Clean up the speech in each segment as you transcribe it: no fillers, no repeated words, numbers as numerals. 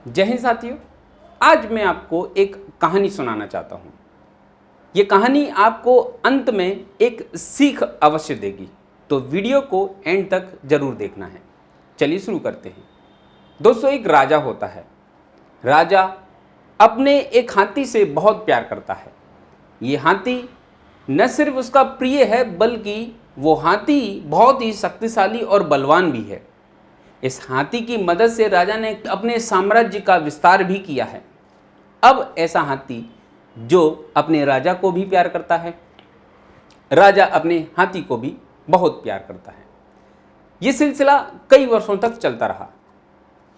जय हिंद साथियों, आज मैं आपको एक कहानी सुनाना चाहता हूँ। ये कहानी आपको अंत में एक सीख अवश्य देगी, तो वीडियो को एंड तक जरूर देखना है। चलिए शुरू करते हैं। दोस्तों, एक राजा होता है। राजा अपने एक हाथी से बहुत प्यार करता है। ये हाथी न सिर्फ उसका प्रिय है, बल्कि वो हाथी बहुत ही शक्तिशाली और बलवान भी है। इस हाथी की मदद से राजा ने अपने साम्राज्य का विस्तार भी किया है। अब ऐसा हाथी जो अपने राजा को भी प्यार करता है, राजा अपने हाथी को भी बहुत प्यार करता है। ये सिलसिला कई वर्षों तक चलता रहा।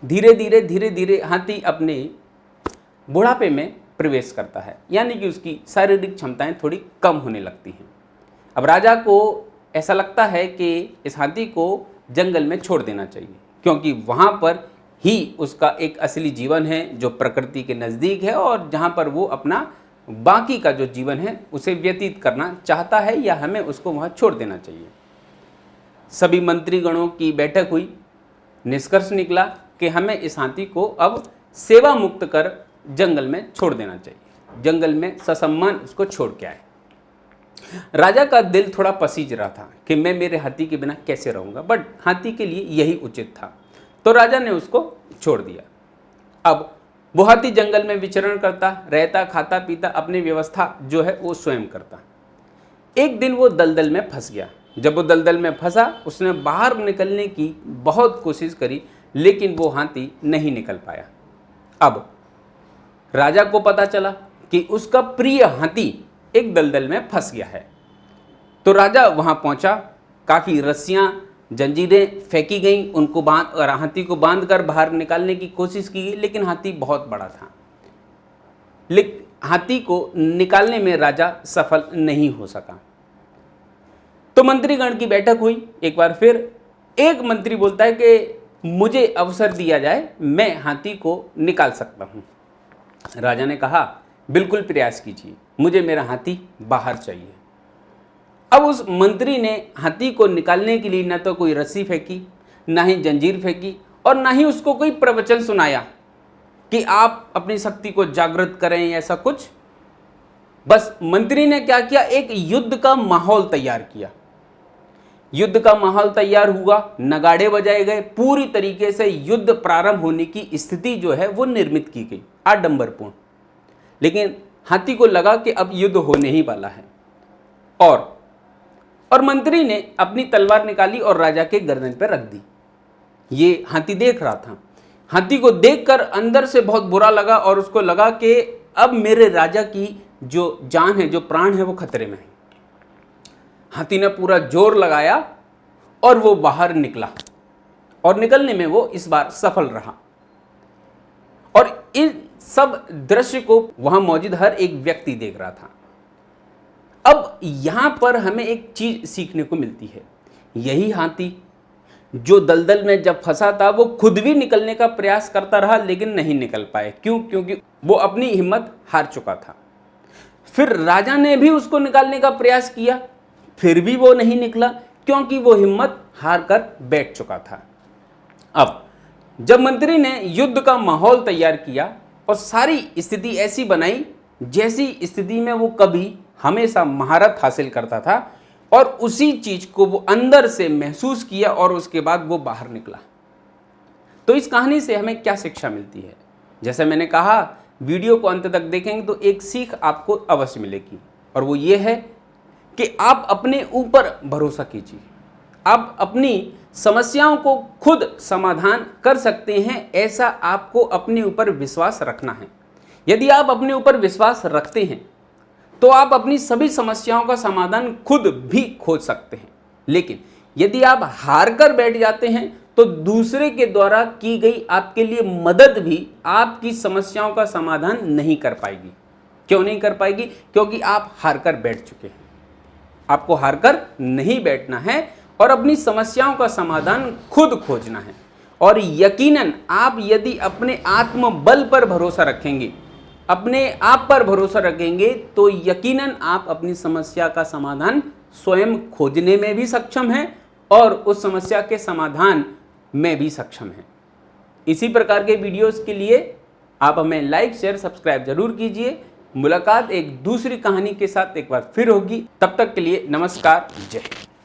धीरे धीरे हाथी अपने बुढ़ापे में प्रवेश करता है, यानी कि उसकी शारीरिक क्षमताएं थोड़ी कम होने लगती हैं। अब राजा को ऐसा लगता है कि इस हाथी को जंगल में छोड़ देना चाहिए, क्योंकि वहाँ पर ही उसका एक असली जीवन है जो प्रकृति के नज़दीक है और जहाँ पर वो अपना बाकी का जो जीवन है उसे व्यतीत करना चाहता है, या हमें उसको वहाँ छोड़ देना चाहिए। सभी मंत्रीगणों की बैठक हुई। निष्कर्ष निकला कि हमें इस हाथी को अब सेवा मुक्त कर जंगल में छोड़ देना चाहिए, जंगल में ससम्मान उसको छोड़ के आए। राजा का दिल थोड़ा पसीज रहा था कि मैं मेरे हाथी के बिना कैसे रहूंगा, बट हाथी के लिए यही उचित था, तो राजा ने उसको छोड़ दिया। अब वो हाथी जंगल में विचरण करता रहता, खाता पीता, अपनी व्यवस्था जो है वो स्वयं करता। एक दिन वो दलदल में फंस गया। जब वो दलदल में फंसा, उसने बाहर निकलने की बहुत कोशिश करी, लेकिन वो हाथी नहीं निकल पाया। अब राजा को पता चला कि उसका प्रिय हाथी एक दलदल में फंस गया है, तो राजा वहां पहुंचा। काफी रस्सियां, जंजीरें फेंकी गईं, उनको और हाथी को बांधकर बाहर निकालने की कोशिश की गई, लेकिन हाथी बहुत बड़ा था। लेकिन हाथी को निकालने में राजा सफल नहीं हो सका। तो मंत्रीगण की बैठक हुई। एक बार फिर एक मंत्री बोलता है कि मुझे अवसर दिया जाए, मैं हाथी को निकाल सकता हूं। राजा ने कहा, बिल्कुल प्रयास कीजिए, मुझे मेरा हाथी बाहर चाहिए। अब उस मंत्री ने हाथी को निकालने के लिए न तो कोई रस्सी फेंकी, ना ही जंजीर फेंकी, और ना ही उसको कोई प्रवचन सुनाया कि आप अपनी शक्ति को जागृत करें, ऐसा कुछ। बस मंत्री ने क्या किया, एक युद्ध का माहौल तैयार किया। युद्ध का माहौल तैयार हुआ, नगाड़े बजाए गए, पूरी तरीके से युद्ध प्रारंभ होने की स्थिति जो है वो निर्मित की गई, आडंबरपूर्ण। लेकिन हाथी को लगा कि अब युद्ध होने ही वाला है, और मंत्री ने अपनी तलवार निकाली और राजा के गर्दन पर रख दी। ये हाथी देख रहा था। हाथी को देखकर अंदर से बहुत बुरा लगा, और उसको लगा कि अब मेरे राजा की जो जान है, जो प्राण है, वो खतरे में है। हाथी ने पूरा जोर लगाया और वो बाहर निकला, और निकलने में वो इस बार सफल रहा। और इस सब दृश्य को वहां मौजूद हर एक व्यक्ति देख रहा था। अब यहां पर हमें एक चीज सीखने को मिलती है। यही हाथी जो दलदल में जब फंसा था, वो खुद भी निकलने का प्रयास करता रहा, लेकिन नहीं निकल पाए। क्यों? क्योंकि वो अपनी हिम्मत हार चुका था। फिर राजा ने भी उसको निकालने का प्रयास किया, फिर भी वो नहीं निकला, क्योंकि वो हिम्मत हार कर बैठ चुका था। अब जब मंत्री ने युद्ध का माहौल तैयार किया और सारी स्थिति ऐसी बनाई जैसी स्थिति में वो कभी हमेशा महारत हासिल करता था, और उसी चीज को वो अंदर से महसूस किया, और उसके बाद वो बाहर निकला। तो इस कहानी से हमें क्या शिक्षा मिलती है? जैसे मैंने कहा, वीडियो को अंत तक देखेंगे तो एक सीख आपको अवश्य मिलेगी, और वो ये है कि आप अपने ऊपर भरोसा कीजिए। आप अपनी समस्याओं को खुद समाधान कर सकते हैं, ऐसा आपको अपने ऊपर विश्वास रखना है। यदि आप अपने ऊपर विश्वास रखते हैं तो आप अपनी सभी समस्याओं का समाधान खुद भी खोज सकते हैं। लेकिन यदि आप हार कर बैठ जाते हैं तो दूसरे के द्वारा की गई आपके लिए मदद भी आपकी समस्याओं का समाधान नहीं कर पाएगी। क्यों नहीं कर पाएगी? क्योंकि आप हार कर बैठ चुके हैं। आपको हार कर नहीं बैठना है और अपनी समस्याओं का समाधान खुद खोजना है। और यकीनन आप यदि अपने आत्मबल पर भरोसा रखेंगे, अपने आप पर भरोसा रखेंगे, तो यकीनन आप अपनी समस्या का समाधान स्वयं खोजने में भी सक्षम हैं और उस समस्या के समाधान में भी सक्षम हैं। इसी प्रकार के वीडियोस के लिए आप हमें लाइक शेयर सब्सक्राइब जरूर कीजिए। मुलाकात एक दूसरी कहानी के साथ एक बार फिर होगी। तब तक के लिए नमस्कार, जय हिंद।